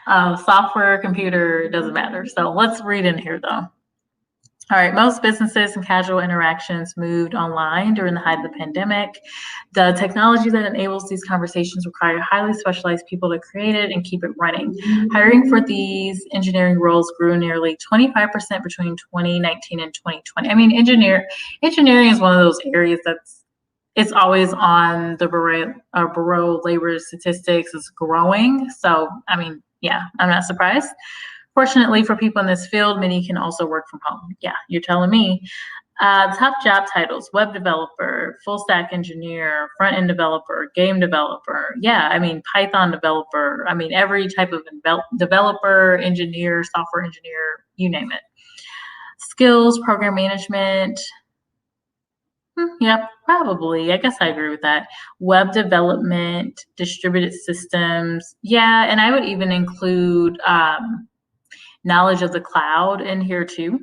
Software, computer, doesn't matter. So let's read in here though. All right, most businesses and casual interactions moved online during the height of the pandemic. The technology that enables these conversations require highly specialized people to create it and keep it running. Hiring for these engineering roles grew nearly 25% between 2019 and 2020. I mean, engineering is one of those areas it's always on the Bureau labor statistics is growing. So, I mean, yeah, I'm not surprised. Fortunately for people in this field, many can also work from home. Yeah, you're telling me. Top job titles: web developer, full stack engineer, front end developer, game developer. Yeah, I mean, Python developer. I mean, every type of developer, engineer, software engineer, you name it. Skills: program management. Yeah, probably. I guess I agree with that. Web development, distributed systems. Yeah, and I would even include knowledge of the cloud in here too.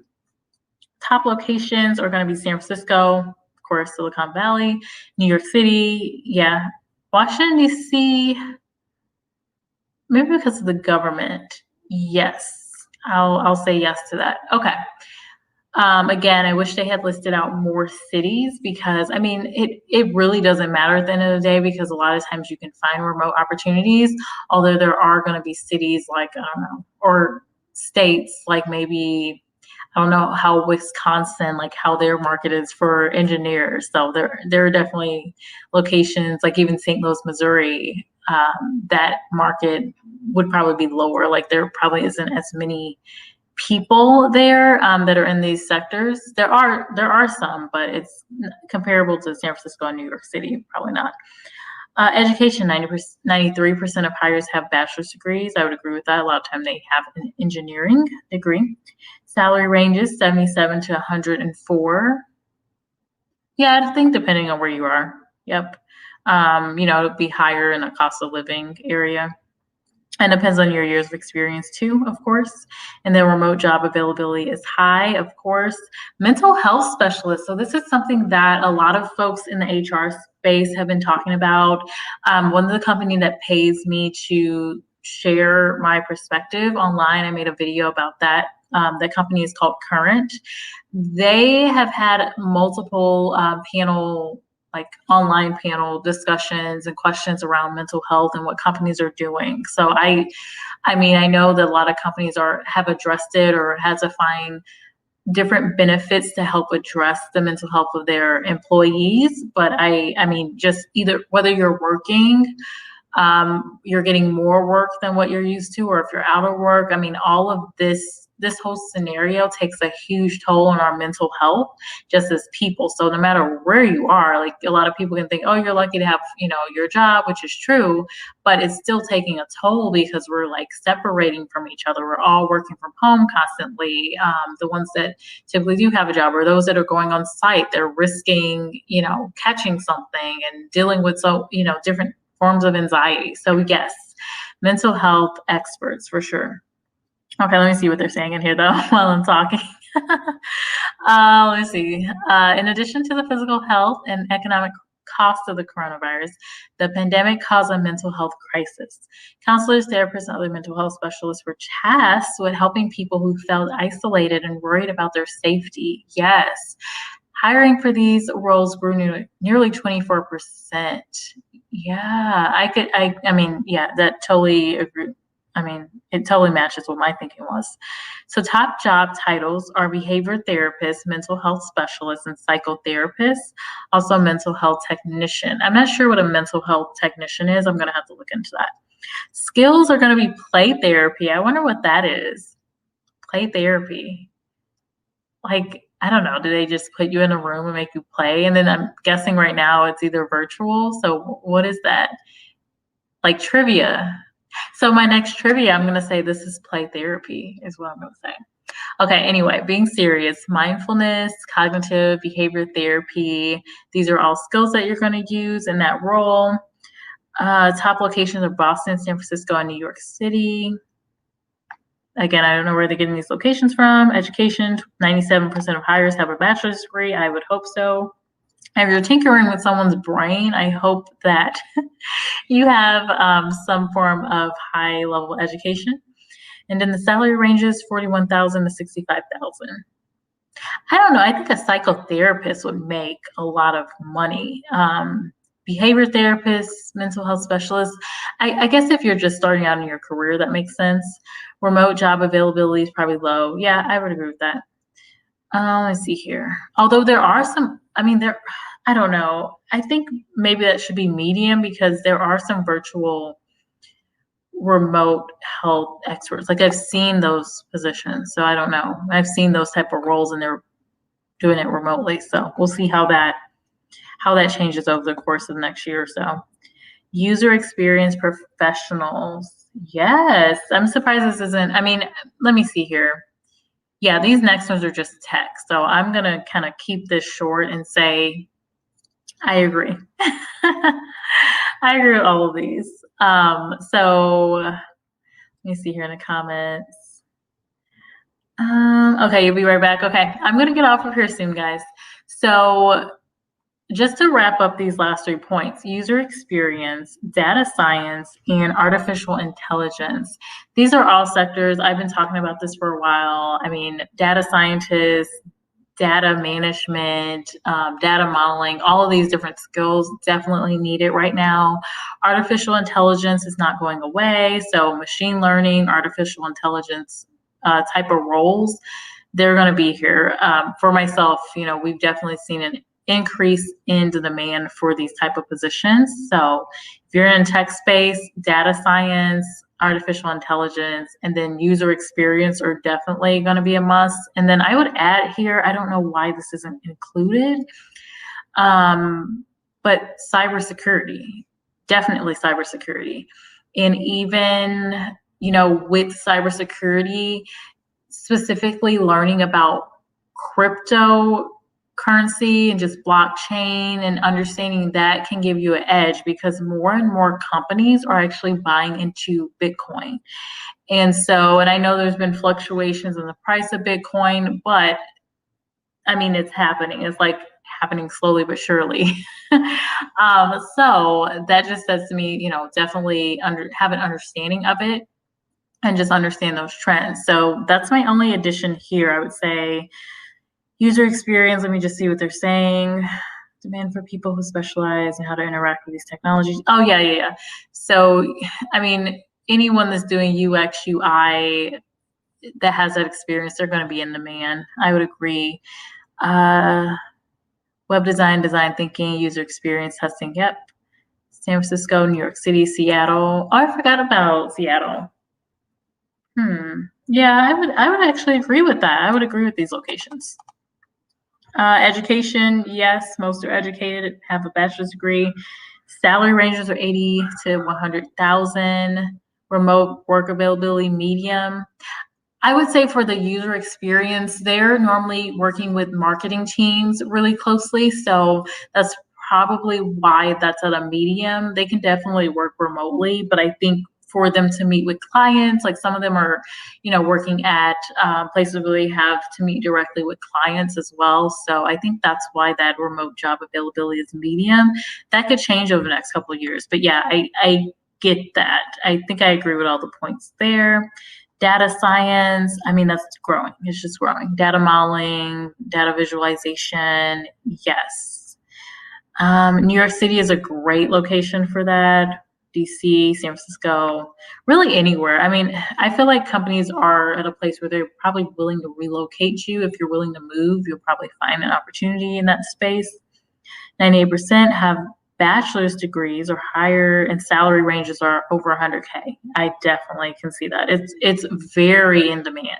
Top locations are going to be San Francisco, of course, Silicon Valley, New York City. Yeah, Washington, D.C., maybe because of the government. Yes, I'll say yes to that. Okay. Again, I wish they had listed out more cities because, I mean, it really doesn't matter at the end of the day because a lot of times you can find remote opportunities, although there are going to be cities like, I don't know, or states like maybe, I don't know how Wisconsin, like how their market is for engineers. So there are definitely locations like even St. Louis, Missouri, that market would probably be lower. Like there probably isn't as many people there that are in these sectors. There are some, but it's comparable to San Francisco and New York City, probably not. Education, 93% of hires have bachelor's degrees. I would agree with that. A lot of time they have an engineering degree. Salary ranges 77 to 104. Yeah, I think depending on where you are. Yep. It'd be higher in a cost of living area. And depends on your years of experience too, of course. And then remote job availability is high, of course. Mental health specialist. So this is something that a lot of folks in the HR space have been talking about. One of the company that pays me to share my perspective online, I made a video about that. The company is called Current. They have had multiple panel, like online panel discussions and questions around mental health and what companies are doing. So I mean, I know that a lot of companies have addressed it or had to find different benefits to help address the mental health of their employees. But I mean, just either whether you're working, you're getting more work than what you're used to, or if you're out of work, I mean, all of this whole scenario takes a huge toll on our mental health just as people. So no matter where you are, like a lot of people can think, oh, you're lucky to have, your job, which is true, but it's still taking a toll because we're like separating from each other. We're all working from home constantly. The ones that typically do have a job, or those that are going on site, they're risking, catching something and dealing with different forms of anxiety. So yes, mental health experts for sure. Okay, let me see what they're saying in here though while I'm talking. Let me see. In addition to the physical health and economic cost of the coronavirus, the pandemic caused a mental health crisis. Counselors, therapists, and other mental health specialists were tasked with helping people who felt isolated and worried about their safety. Yes. Hiring for these roles grew nearly 24%. Yeah, I mean, yeah, that totally agree. I mean, it totally matches what my thinking was. So top job titles are behavior therapist, mental health specialist, and psychotherapist, also mental health technician. I'm not sure what a mental health technician is. I'm going to have to look into that. Skills are going to be play therapy. I wonder what that is. Play therapy. Like, I don't know, do they just put you in a room and make you play? And then I'm guessing right now it's either virtual. So what is that? Like trivia. So my next trivia, I'm going to say this is play therapy is what I'm going to say. Okay, anyway, being serious, mindfulness, cognitive behavior therapy, these are all skills that you're going to use in that role. Top locations are Boston, San Francisco, and New York City. Again, I don't know where they're getting these locations from. Education, 97% of hires have a bachelor's degree. I would hope so. If you're tinkering with someone's brain, I hope that you have some form of high-level education. And then the salary ranges 41,000 to 65,000. I don't know. I think a psychotherapist would make a lot of money. Behavior therapists, mental health specialists. I guess if you're just starting out in your career, that makes sense. Remote job availability is probably low. Yeah, I would agree with that. Let's see here. Although there are some, I don't know. I think maybe that should be medium because there are some virtual remote health experts. Like I've seen those positions. So I don't know. I've seen those type of roles and they're doing it remotely. So we'll see how that changes over the course of the next year or so. User experience professionals. Yes. I'm surprised this isn't, let me see here. Yeah, these next ones are just text. So I'm going to kind of keep this short and say, I agree. I agree with all of these. So let me see here in the comments. Okay, you'll be right back. Okay, I'm going to get off of here soon, guys. So just to wrap up these last 3 points, user experience, data science, and artificial intelligence. These are all sectors. I've been talking about this for a while. Data scientists, data management, data modeling, all of these different skills definitely needed right now. Artificial intelligence is not going away. So machine learning, artificial intelligence type of roles, they're going to be here. For myself, we've definitely seen an increase in the demand for these type of positions. So if you're in tech space, data science, artificial intelligence, and then user experience are definitely going to be a must. And then I would add here, I don't know why this isn't included, but cybersecurity, definitely cybersecurity. And even, with cybersecurity, specifically learning about cryptocurrency currency and just blockchain and understanding that can give you an edge, because more and more companies are actually buying into Bitcoin. And so, and I know there's been fluctuations in the price of Bitcoin, but I mean, it's happening. It's like happening slowly but surely. So that just says to me, definitely have an understanding of it and just understand those trends. So that's my only addition here. I would say user experience. Let me just see what they're saying. Demand for people who specialize in how to interact with these technologies. Oh, yeah. So, I mean, anyone that's doing UX, UI that has that experience, they're going to be in demand. I would agree. Web design, design thinking, user experience testing. Yep. San Francisco, New York City, Seattle. Oh, I forgot about Seattle. Yeah, I would actually agree with that. I would agree with these locations. Education, yes, most are educated, have a bachelor's degree. Salary ranges are 80 to 100,000. Remote work availability, medium. I would say for the user experience, they're normally working with marketing teams really closely. So that's probably why that's at a medium. They can definitely work remotely, but I think for them to meet with clients, like some of them are, working at places where they have to meet directly with clients as well. So I think that's why that remote job availability is medium. That could change over the next couple of years. But yeah, I get that. I think I agree with all the points there. Data science, I mean, that's growing. It's just growing. Data modeling, data visualization, yes. New York City is a great location for that. DC, San Francisco, really anywhere. I mean, I feel like companies are at a place where they're probably willing to relocate you. If you're willing to move, you'll probably find an opportunity in that space. 98% have bachelor's degrees or higher, and salary ranges are over 100K. I definitely can see that. It's very in demand.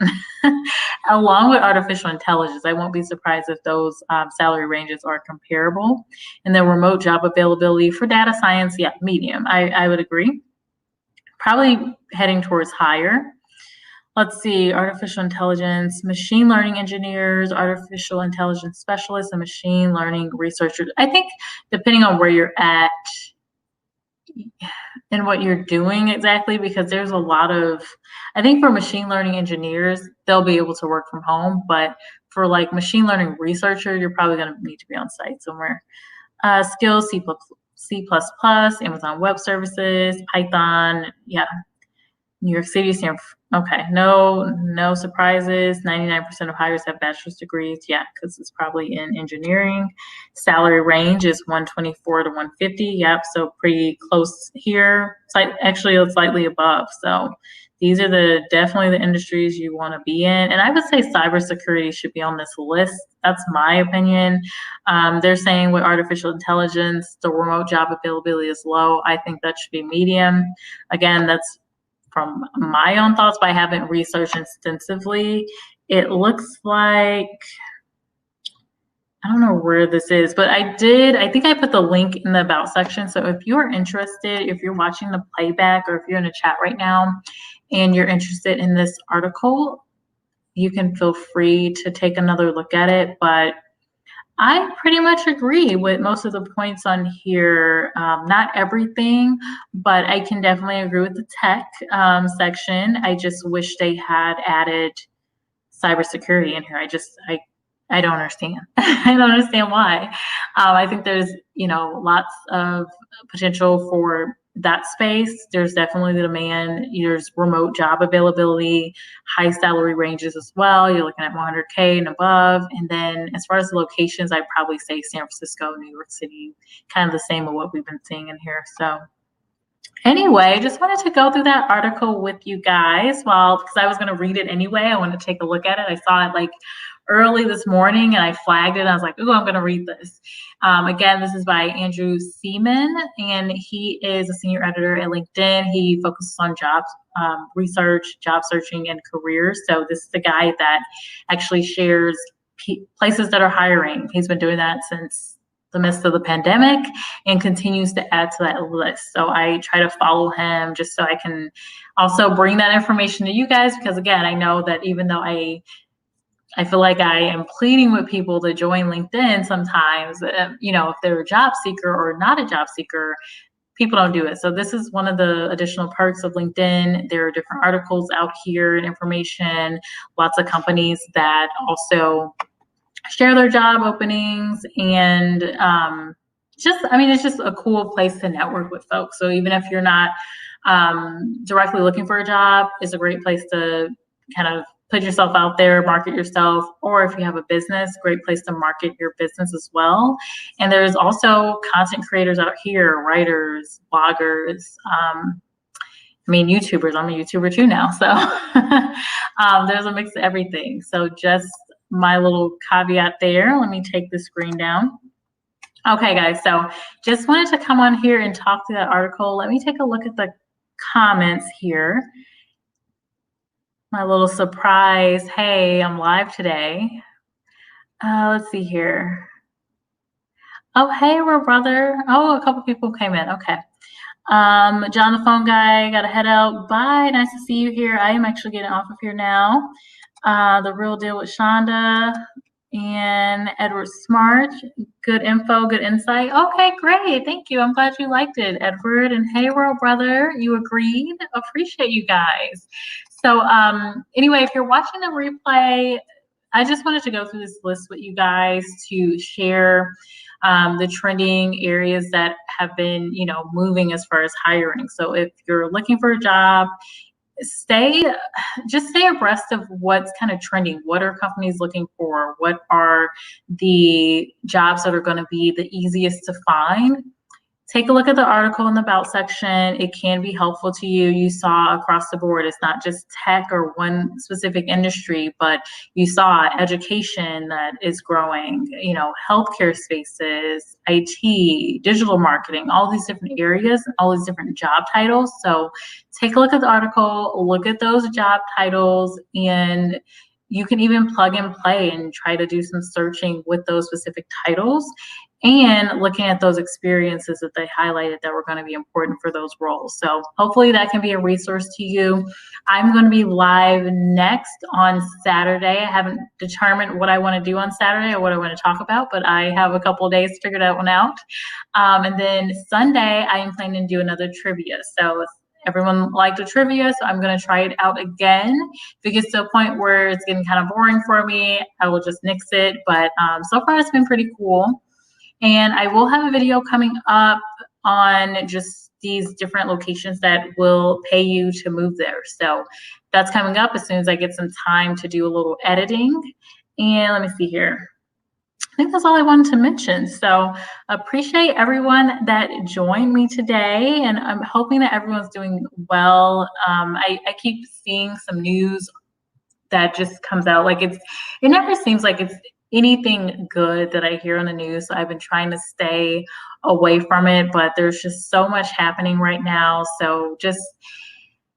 Along with artificial intelligence, I won't be surprised if those salary ranges are comparable. And then remote job availability for data science, yeah, medium. I would agree. Probably heading towards higher. Let's see, artificial intelligence, machine learning engineers, artificial intelligence specialists, and machine learning researchers. I think depending on where you're at and what you're doing exactly, because there's a lot of, I think for machine learning engineers, they'll be able to work from home, but for like machine learning researcher, you're probably going to need to be on site somewhere. Skills, C++, Amazon Web Services, Python, yeah. New York City, okay, no surprises. 99% of hires have bachelor's degrees. Yeah, because it's probably in engineering. Salary range is 124 to 150. Yep, so pretty close here. Actually, slightly above. So these are definitely the industries you want to be in. And I would say cybersecurity should be on this list. That's my opinion. They're saying with artificial intelligence, the remote job availability is low. I think that should be medium. Again, that's from my own thoughts, but I haven't researched extensively. It looks like, I don't know where this is, but I think I put the link in the about section. So if you're interested, if you're watching the playback or if you're in a chat right now and you're interested in this article, you can feel free to take another look at it. But I pretty much agree with most of the points on here. Not everything, but I can definitely agree with the tech section. I just wish they had added cybersecurity in here. I don't understand. I don't understand why. I think there's, lots of potential for that space. There's definitely the demand. There's remote job availability, high salary ranges as well. You're looking at 100K and above. And then as far as the locations, I'd probably say San Francisco, New York City, kind of the same of what we've been seeing in here. So anyway, just wanted to go through that article with you guys because I was going to read it anyway. I wanted to take a look at it. I saw it like early this morning and I flagged it. I was like, oh, I'm going to read this. Again, this is by Andrew Seaman, and he is a senior editor at LinkedIn. He focuses on jobs, research, job searching, and careers. So this is the guy that actually shares places that are hiring. He's been doing that since the midst of the pandemic and continues to add to that list. So I try to follow him just so I can also bring that information to you guys, because again, I know that even though I I feel like I am pleading with people to join LinkedIn sometimes, if they're a job seeker or not a job seeker, people don't do it. So this is one of the additional perks of LinkedIn. There are different articles out here and information, lots of companies that also share their job openings, and it's just a cool place to network with folks. So even if you're not directly looking for a job, it's a great place to kind of put yourself out there, market yourself, or if you have a business, great place to market your business as well. And there's also content creators out here, writers, bloggers, YouTubers. I'm a YouTuber too now. So there's a mix of everything. So just my little caveat there. Let me take the screen down. Okay, guys. So just wanted to come on here and talk through that article. Let me take a look at the comments here. My little surprise. Hey, I'm live today. Let's see here. Oh, hey, we're brother. Oh, a couple people came in. Okay. John the phone guy, gotta head out. Bye. Nice to see you here. I am actually getting off of here now. The Real Deal with Shonda and Edward Smart. Good info, good insight. Okay, great. Thank you. I'm glad you liked it, Edward. And hey, Real Brother, you agreed. Appreciate you guys. So anyway, if you're watching the replay, I just wanted to go through this list with you guys to share the trending areas that have been, moving as far as hiring. So if you're looking for a job, stay abreast of what's kind of trending. What are companies looking for? What are the jobs that are going to be the easiest to find? Take a look at the article in the About section. It can be helpful to you. You saw across the board, it's not just tech or one specific industry, but you saw education that is growing, healthcare spaces, IT, digital marketing, all these different areas, all these different job titles. So take a look at the article, look at those job titles, and you can even plug and play and try to do some searching with those specific titles and looking at those experiences that they highlighted that were going to be important for those roles. So hopefully that can be a resource to you. I'm going to be live next on Saturday. I haven't determined what I want to do on Saturday or what I want to talk about, but I have a couple of days to figure that one out. And then Sunday, I am planning to do another trivia. So everyone liked the trivia, so I'm going to try it out again. If it gets to a point where it's getting kind of boring for me, I will just nix it. But so far, it's been pretty cool. And I will have a video coming up on just these different locations that will pay you to move there. So that's coming up as soon as I get some time to do a little editing. And let me see here. I think that's all I wanted to mention. So appreciate everyone that joined me today, and I'm hoping that everyone's doing well. I keep seeing some news that just comes out like it never seems like it's anything good that I hear on the news. So I've been trying to stay away from it, but there's just so much happening right now. So just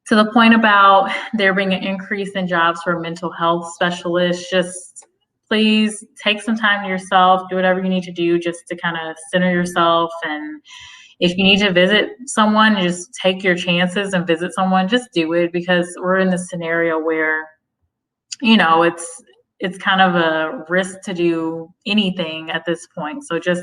to the point about there being an increase in jobs for mental health specialists, just please take some time to yourself, do whatever you need to do just to kind of center yourself. And if you need to visit someone, just take your chances and visit someone, just do it, because we're in this scenario where, it's kind of a risk to do anything at this point. So just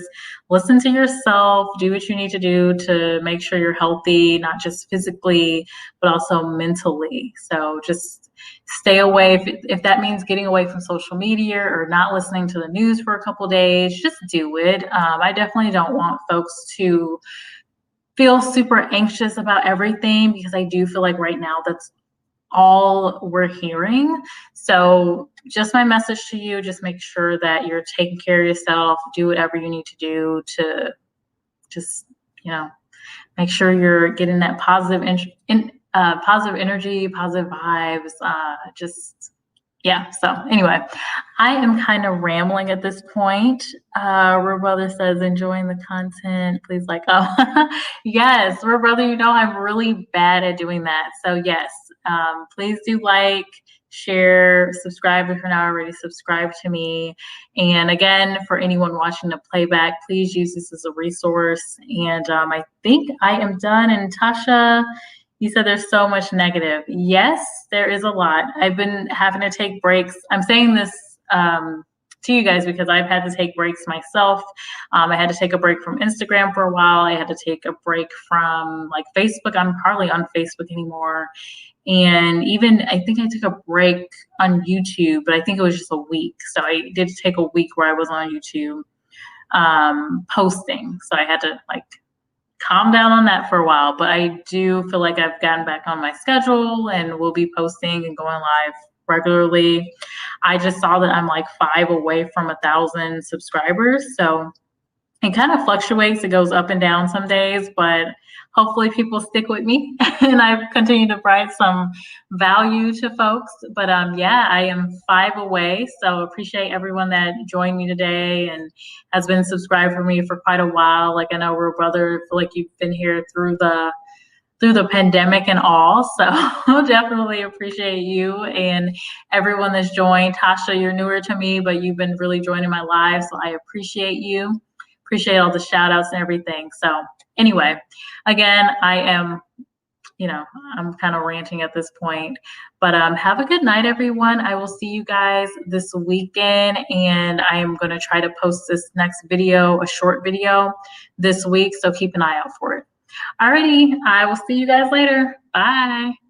listen to yourself, do what you need to do to make sure you're healthy, not just physically, but also mentally. So just stay away. If that means getting away from social media or not listening to the news for a couple of days, just do it. I definitely don't want folks to feel super anxious about everything, because I do feel like right now that's all we're hearing. So just my message to you, just make sure that you're taking care of yourself, do whatever you need to do to just, make sure you're getting that positive energy, positive vibes, so anyway, I am kind of rambling at this point. Real Brother says, enjoying the content, please like, yes, Real Brother, I'm really bad at doing that. So yes, please do like, share, subscribe if you're not already subscribed to me. And again, for anyone watching the playback, please use this as a resource. And I think I am done. And Tasha, you said there's so much negative. Yes, there is a lot. I've been having to take breaks. I'm saying this to you guys because I've had to take breaks myself. I had to take a break from Instagram for a while. I had to take a break from like Facebook. I'm hardly on Facebook anymore. And even I think I took a break on YouTube, but I think it was just a week. So I did take a week where I was on YouTube posting. So I had to like calm down on that for a while, but I do feel like I've gotten back on my schedule and will be posting and going live regularly. I just saw that I'm like 5 away from 1,000 subscribers. So it kind of fluctuates. It goes up and down some days, but hopefully people stick with me and I continue to provide some value to folks. But yeah, I am 5 away. So appreciate everyone that joined me today and has been subscribed for me for quite a while. Like I know we're brother, I feel like you've been here through the pandemic and all. So definitely appreciate you and everyone that's joined. Tasha, you're newer to me, but you've been really joining my live. So I appreciate you. Appreciate all the shout outs and everything. So anyway, again, I'm kind of ranting at this point, but have a good night, everyone. I will see you guys this weekend, and I am going to try to post this next video, a short video this week. So keep an eye out for it. Alrighty, I will see you guys later. Bye.